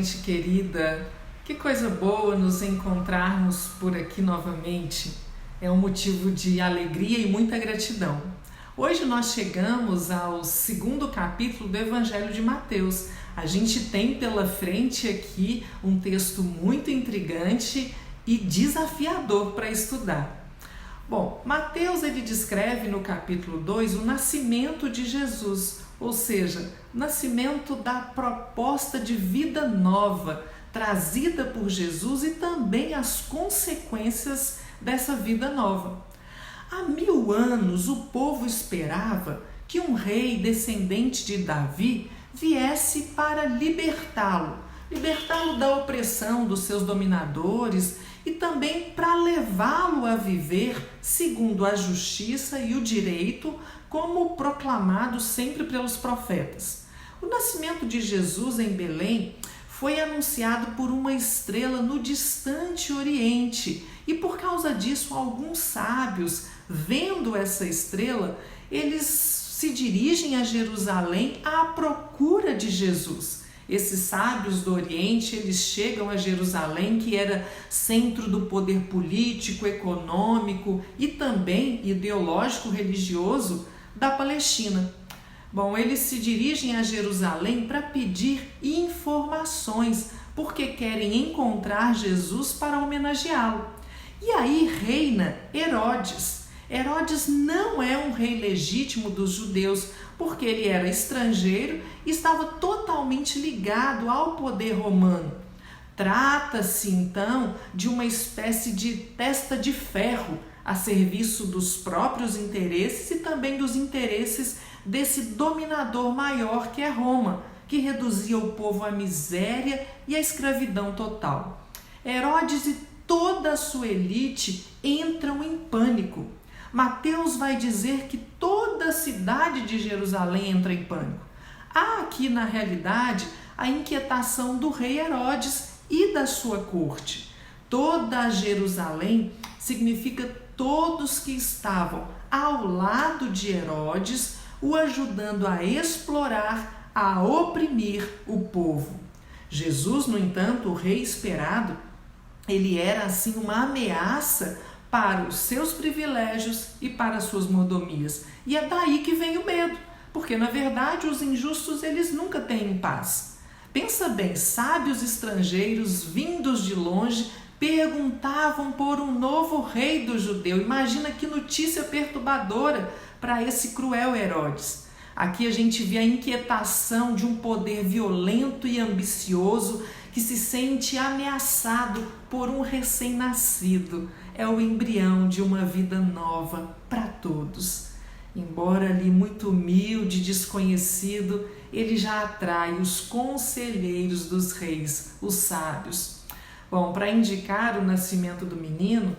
gente querida, que coisa boa nos encontrarmos por aqui novamente. É um motivo de alegria e muita gratidão. Hoje nós chegamos ao segundo capítulo do Evangelho de Mateus. A gente tem pela frente aqui um texto muito intrigante e desafiador para estudar. Bom, Mateus ele descreve no capítulo 2 o nascimento de Jesus, ou seja, o nascimento da proposta de vida nova trazida por Jesus e também as consequências dessa vida nova. Há 1000 anos o povo esperava que um rei descendente de Davi viesse para libertá-lo da opressão dos seus dominadores e também para levá-lo a viver segundo a justiça e o direito, como proclamado sempre pelos profetas. O nascimento de Jesus em Belém foi anunciado por uma estrela no distante Oriente e por causa disso alguns sábios, vendo essa estrela, eles se dirigem a Jerusalém à procura de Jesus. Esses sábios do Oriente, eles chegam a Jerusalém, que era centro do poder político, econômico e também ideológico religioso da Palestina. Bom, eles se dirigem a Jerusalém para pedir informações, porque querem encontrar Jesus para homenageá-lo. E aí reina Herodes. Herodes não é um rei legítimo dos judeus, porque ele era estrangeiro e estava totalmente ligado ao poder romano. Trata-se então de uma espécie de testa de ferro a serviço dos próprios interesses e também dos interesses desse dominador maior que é Roma, que reduzia o povo à miséria e à escravidão total. Herodes e toda a sua elite entram em pânico. Mateus vai dizer que toda a cidade de Jerusalém entra em pânico. Há aqui, na realidade, a inquietação do rei Herodes e da sua corte. Toda a Jerusalém significa todos que estavam ao lado de Herodes, o ajudando a explorar, a oprimir o povo. Jesus, no entanto, o rei esperado, ele era assim uma ameaça para os seus privilégios e para as suas mordomias. E é daí que vem o medo, porque na verdade os injustos eles nunca têm paz. Pensa bem, sábios estrangeiros vindos de longe perguntavam por um novo rei do judeu. Imagina que notícia perturbadora para esse cruel Herodes. Aqui a gente vê a inquietação de um poder violento e ambicioso que se sente ameaçado por um recém-nascido. É o embrião de uma vida nova para todos. Embora ali muito humilde, desconhecido, ele já atrai os conselheiros dos reis, os sábios. Bom, para indicar o nascimento do menino,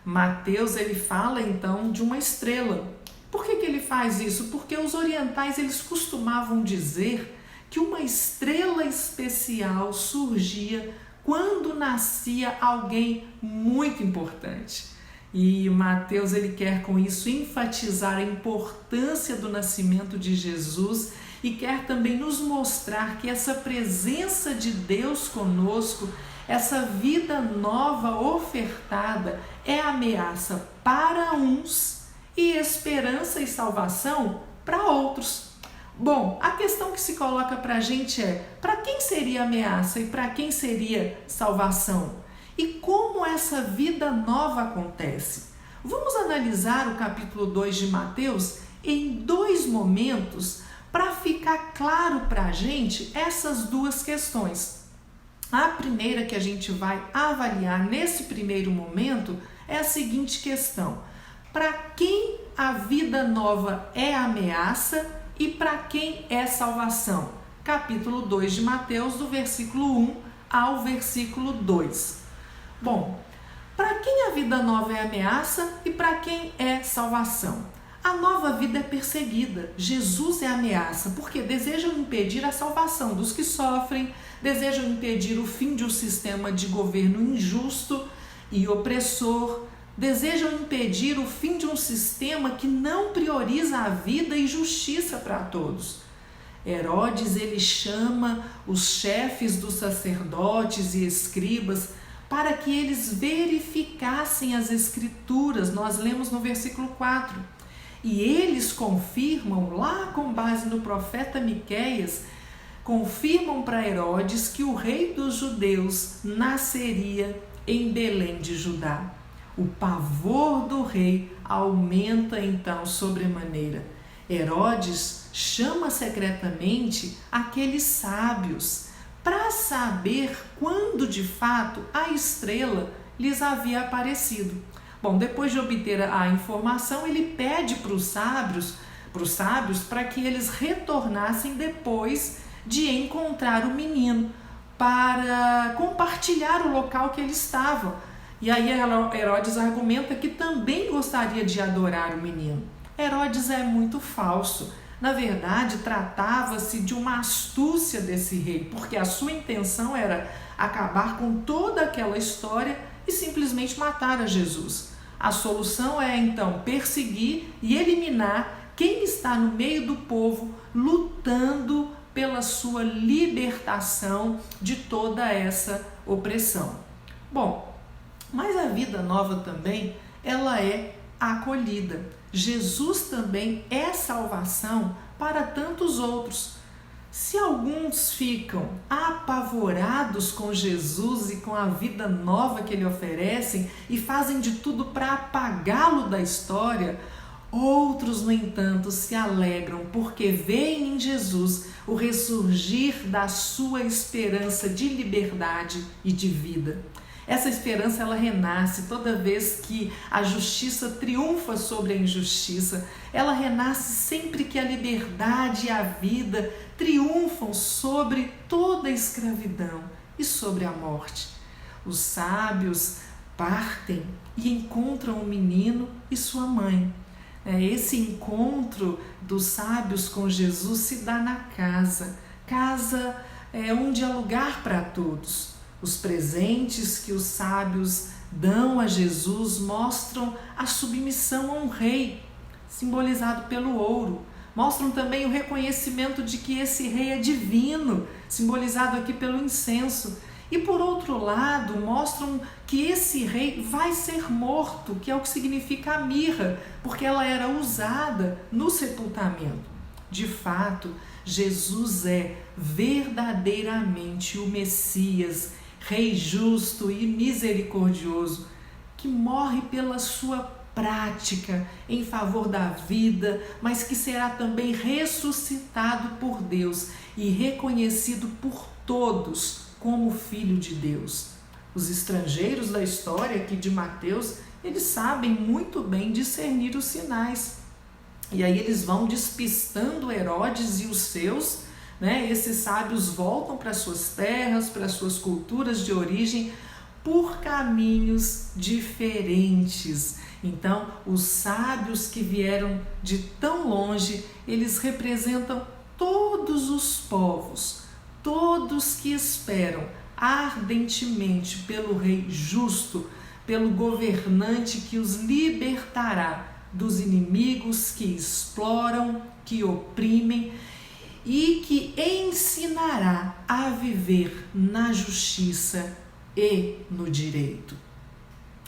Mateus ele fala então de uma estrela. Por que ele faz isso? Porque os orientais eles costumavam dizer que uma estrela especial surgia quando nascia alguém muito importante. E Mateus ele quer com isso enfatizar a importância do nascimento de Jesus e quer também nos mostrar que essa presença de Deus conosco, essa vida nova ofertada é ameaça para uns e esperança e salvação para outros. Bom, a questão que se coloca para a gente é: para quem seria ameaça e para quem seria salvação? E como essa vida nova acontece? Vamos analisar o capítulo 2 de Mateus em 2 momentos para ficar claro para a gente essas 2 questões. A primeira que a gente vai avaliar nesse primeiro momento é a seguinte questão: para quem a vida nova é ameaça e para quem é salvação? Capítulo 2 de Mateus, do versículo 1 ao versículo 2. Bom, para quem a vida nova é ameaça e para quem é salvação? A nova vida é perseguida. Jesus é ameaça porque desejam impedir a salvação dos que sofrem, desejam impedir o fim de um sistema de governo injusto e opressor, desejam impedir o fim de um sistema que não prioriza a vida e justiça para todos. Herodes, ele chama os chefes dos sacerdotes e escribas para que eles verificassem as escrituras. Nós lemos no versículo 4. E eles confirmam, lá com base no profeta Miqueias, confirmam para Herodes que o rei dos judeus nasceria em Belém de Judá. O pavor do rei aumenta então sobremaneira. Herodes chama secretamente aqueles sábios para saber quando de fato a estrela lhes havia aparecido. Bom, depois de obter a informação, ele pede para os sábios para que eles retornassem depois de encontrar o menino, para compartilhar o local que ele estava. E aí Herodes argumenta que também gostaria de adorar o menino. Herodes é muito falso. Na verdade, tratava-se de uma astúcia desse rei, porque a sua intenção era acabar com toda aquela história e simplesmente matar a Jesus. A solução é então perseguir e eliminar quem está no meio do povo lutando pela sua libertação de toda essa opressão. Bom, mas a vida nova também, ela é acolhida. Jesus também é salvação para tantos outros. Se alguns ficam apavorados com Jesus e com a vida nova que ele oferece e fazem de tudo para apagá-lo da história, outros, no entanto, se alegram porque veem em Jesus o ressurgir da sua esperança de liberdade e de vida. Essa esperança, ela renasce toda vez que a justiça triunfa sobre a injustiça. Ela renasce sempre que a liberdade e a vida triunfam sobre toda a escravidão e sobre a morte. Os sábios partem e encontram o menino e sua mãe. Esse encontro dos sábios com Jesus se dá na casa. Casa é onde há lugar para todos. Os presentes que os sábios dão a Jesus mostram a submissão a um rei, simbolizado pelo ouro. Mostram também o reconhecimento de que esse rei é divino, simbolizado aqui pelo incenso. E por outro lado, mostram que esse rei vai ser morto, que é o que significa a mirra, porque ela era usada no sepultamento. De fato, Jesus é verdadeiramente o Messias, Rei justo e misericordioso, que morre pela sua prática em favor da vida, mas que será também ressuscitado por Deus e reconhecido por todos como Filho de Deus. Os estrangeiros da história aqui de Mateus, eles sabem muito bem discernir os sinais. E aí eles vão despistando Herodes e os seus, esses sábios voltam para suas terras, para suas culturas de origem, por caminhos diferentes. Então, os sábios que vieram de tão longe, eles representam todos os povos, todos que esperam ardentemente pelo Rei justo, pelo governante que os libertará dos inimigos que exploram, que oprimem e que ensinará a viver na justiça e no direito.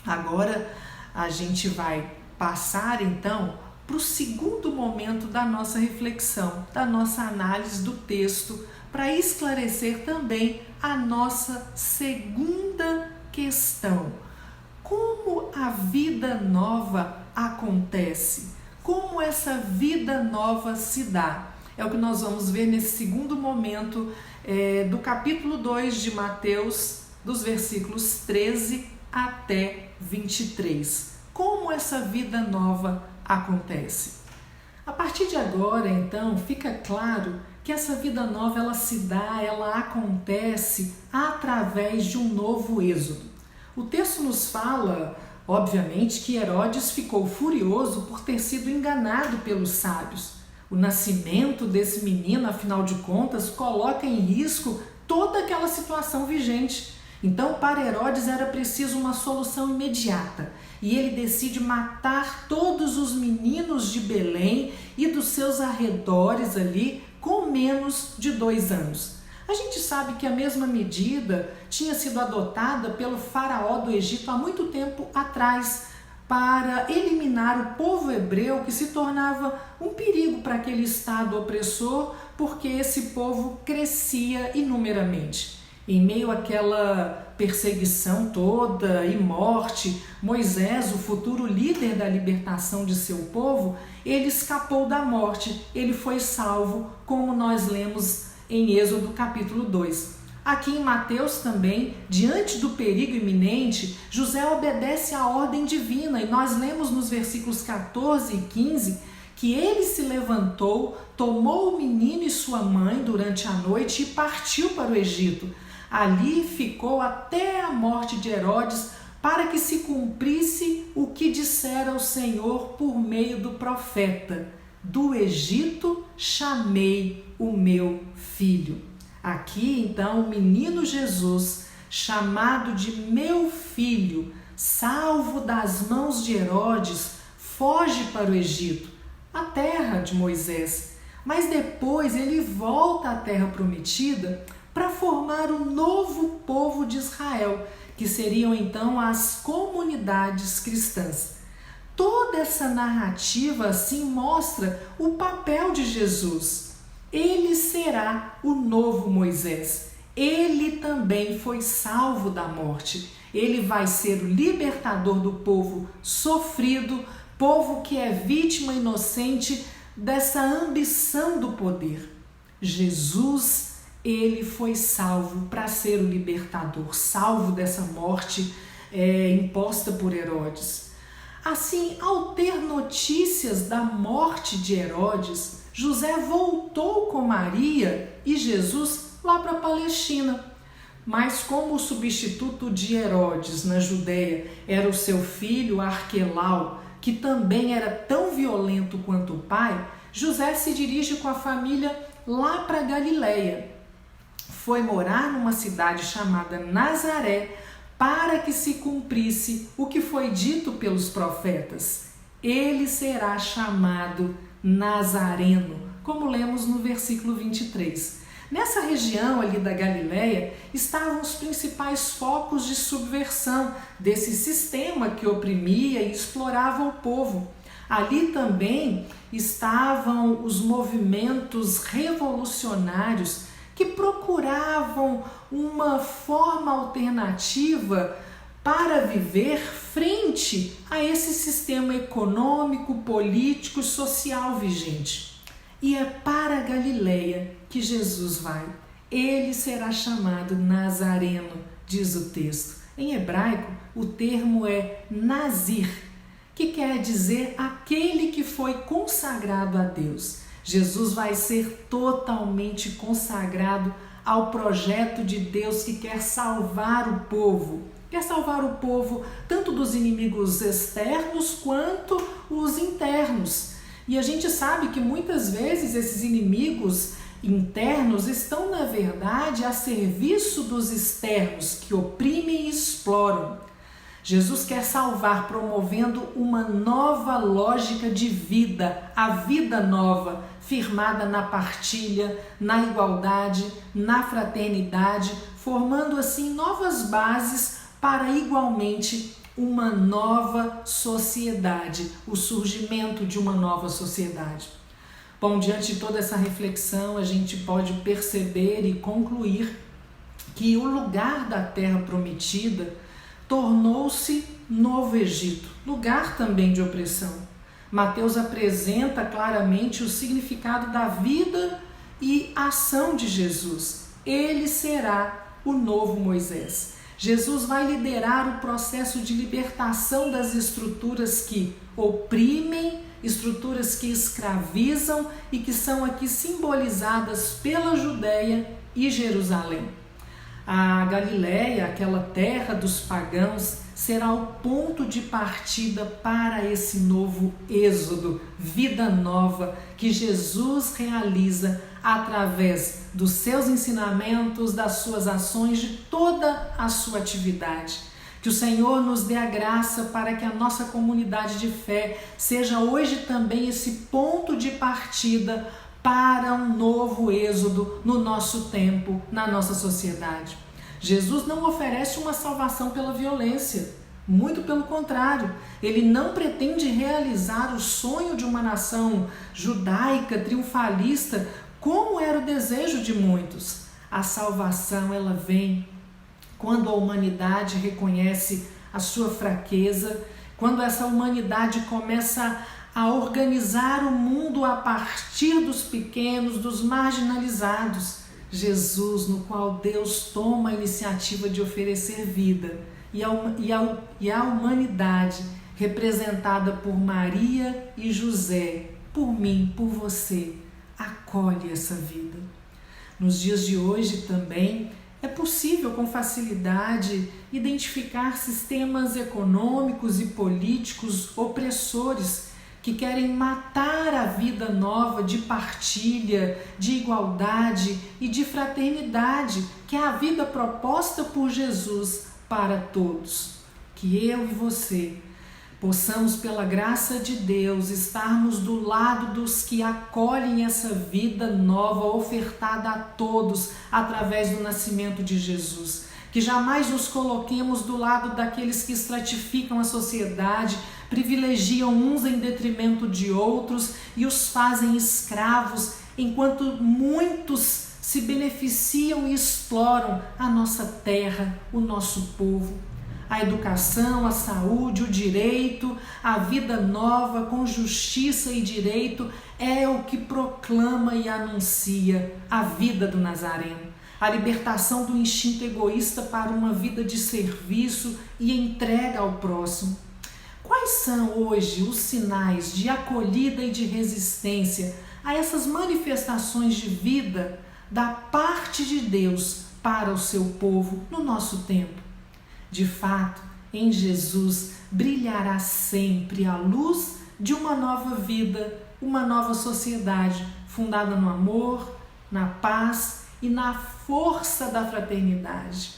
Agora a gente vai passar então para o segundo momento da nossa reflexão, da nossa análise do texto, para esclarecer também a nossa segunda questão. Como a vida nova acontece? Como essa vida nova se dá? É o que nós vamos ver nesse segundo momento do capítulo 2 de Mateus, dos versículos 13 até 23. Como essa vida nova acontece? A partir de agora, então, fica claro que essa vida nova ela se dá, ela acontece através de um novo êxodo. O texto nos fala, obviamente, que Herodes ficou furioso por ter sido enganado pelos sábios. O nascimento desse menino, afinal de contas, coloca em risco toda aquela situação vigente. Então, para Herodes era preciso uma solução imediata e ele decide matar todos os meninos de Belém e dos seus arredores ali com menos de 2 anos. A gente sabe que a mesma medida tinha sido adotada pelo faraó do Egito há muito tempo atrás para eliminar o povo hebreu, que se tornava um perigo para aquele estado opressor, porque esse povo crescia inumeramente. Em meio àquela perseguição toda e morte, Moisés, o futuro líder da libertação de seu povo, ele escapou da morte, ele foi salvo, como nós lemos em Êxodo capítulo 2. Aqui em Mateus também, diante do perigo iminente, José obedece à ordem divina e nós lemos nos versículos 14 e 15 que ele se levantou, tomou o menino e sua mãe durante a noite e partiu para o Egito. Ali ficou até a morte de Herodes, para que se cumprisse o que dissera o Senhor por meio do profeta: do Egito chamei o meu filho. Aqui, então, o menino Jesus, chamado de meu filho, salvo das mãos de Herodes, foge para o Egito, a terra de Moisés. Mas depois ele volta à terra prometida para formar o novo povo de Israel, que seriam então as comunidades cristãs. Toda essa narrativa assim mostra o papel de Jesus. Ele será o novo Moisés. Ele também foi salvo da morte. Ele vai ser o libertador do povo sofrido, povo que é vítima inocente dessa ambição do poder. Jesus, ele foi salvo para ser o libertador, salvo dessa morte imposta por Herodes. Assim, ao ter notícias da morte de Herodes, José voltou com Maria e Jesus lá para a Palestina. Mas como o substituto de Herodes na Judéia era o seu filho Arquelau, que também era tão violento quanto o pai, José se dirige com a família lá para a Galileia. Foi morar numa cidade chamada Nazaré, para que se cumprisse o que foi dito pelos profetas. Ele será chamado Nazareno, como lemos no versículo 23. Nessa região ali da Galileia estavam os principais focos de subversão desse sistema que oprimia e explorava o povo. Ali também estavam os movimentos revolucionários que procuravam uma forma alternativa para viver frente a esse sistema econômico, político e social vigente. E é para a Galileia que Jesus vai. Ele será chamado Nazareno, diz o texto. Em hebraico, o termo é Nazir, que quer dizer aquele que foi consagrado a Deus. Jesus vai ser totalmente consagrado ao projeto de Deus que quer salvar o povo. Quer salvar o povo tanto dos inimigos externos quanto os internos. E a gente sabe que muitas vezes esses inimigos internos estão, na verdade, a serviço dos externos que oprimem e exploram. Jesus quer salvar promovendo uma nova lógica de vida, a vida nova, firmada na partilha, na igualdade, na fraternidade, formando assim novas bases para igualmente uma nova sociedade, o surgimento de uma nova sociedade. Bom, diante de toda essa reflexão, a gente pode perceber e concluir que o lugar da terra prometida tornou-se Novo Egito, lugar também de opressão. Mateus apresenta claramente o significado da vida e ação de Jesus. Ele será o novo Moisés. Jesus vai liderar o processo de libertação das estruturas que oprimem, estruturas que escravizam e que são aqui simbolizadas pela Judéia e Jerusalém. A Galileia, aquela terra dos pagãos, será o ponto de partida para esse novo êxodo, vida nova que Jesus realiza através dos seus ensinamentos, das suas ações, de toda a sua atividade. Que o Senhor nos dê a graça para que a nossa comunidade de fé seja hoje também esse ponto de partida para um novo êxodo no nosso tempo, na nossa sociedade. Jesus não oferece uma salvação pela violência, muito pelo contrário, ele não pretende realizar o sonho de uma nação judaica triunfalista, como era o desejo de muitos. A salvação, ela vem quando a humanidade reconhece a sua fraqueza, quando essa humanidade começa a organizar o mundo a partir dos pequenos, dos marginalizados. Jesus, no qual Deus toma a iniciativa de oferecer vida, e a humanidade, representada por Maria e José, por mim, por você, acolhe essa vida. Nos dias de hoje também é possível com facilidade identificar sistemas econômicos e políticos opressores que querem matar a vida nova de partilha, de igualdade e de fraternidade, que é a vida proposta por Jesus para todos. Que eu e você possamos, pela graça de Deus, estarmos do lado dos que acolhem essa vida nova ofertada a todos através do nascimento de Jesus. Que jamais nos coloquemos do lado daqueles que estratificam a sociedade, privilegiam uns em detrimento de outros e os fazem escravos, enquanto muitos se beneficiam e exploram a nossa terra, o nosso povo. A educação, a saúde, o direito, a vida nova com justiça e direito é o que proclama e anuncia a vida do Nazareno. A libertação do instinto egoísta para uma vida de serviço e entrega ao próximo. Quais são hoje os sinais de acolhida e de resistência a essas manifestações de vida da parte de Deus para o seu povo no nosso tempo? De fato, em Jesus brilhará sempre a luz de uma nova vida, uma nova sociedade fundada no amor, na paz e na força da fraternidade.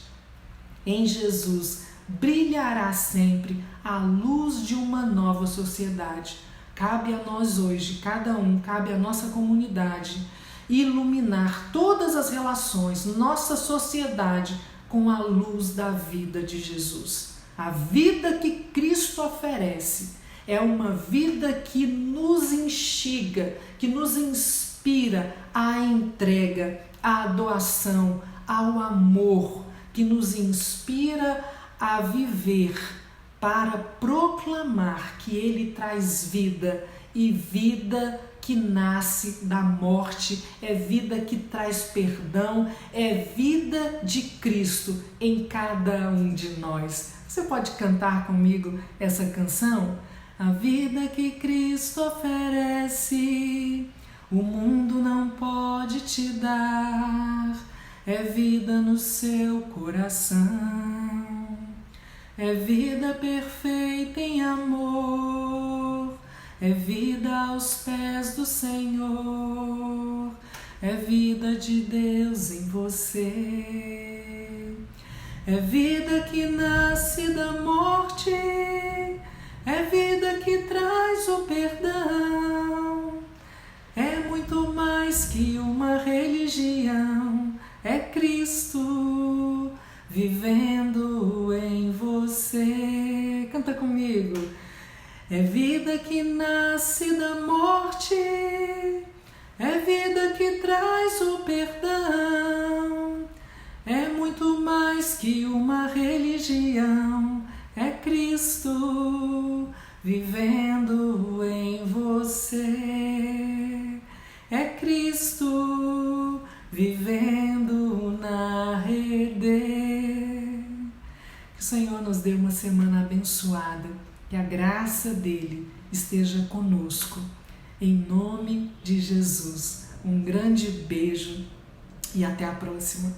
Em Jesus brilhará sempre a luz de uma nova sociedade. Cabe a nós hoje, cada um, cabe à nossa comunidade, iluminar todas as relações, nossa sociedade, com a luz da vida de Jesus. A vida que Cristo oferece é uma vida que nos instiga, que nos inspira à entrega, à doação, ao amor, que nos inspira a viver para proclamar que Ele traz vida, e vida que nasce da morte, é vida que traz perdão, é vida de Cristo em cada um de nós. Você pode cantar comigo essa canção? A vida que Cristo oferece, o mundo não pode te dar, é vida no seu coração, é vida perfeita em amor, é vida aos pés do Senhor, é vida de Deus em você, é vida que nasce da morte, é vida que traz o perdão, é muito mais que uma religião, é Cristo vivendo em você. Canta comigo. É vida que nasce da morte, é vida que traz o perdão, é muito mais que uma religião, é Cristo vivendo em você, é Cristo vivendo na rede. Que o Senhor nos dê uma semana abençoada, que a graça dele esteja conosco. Em nome de Jesus, um grande beijo e até a próxima.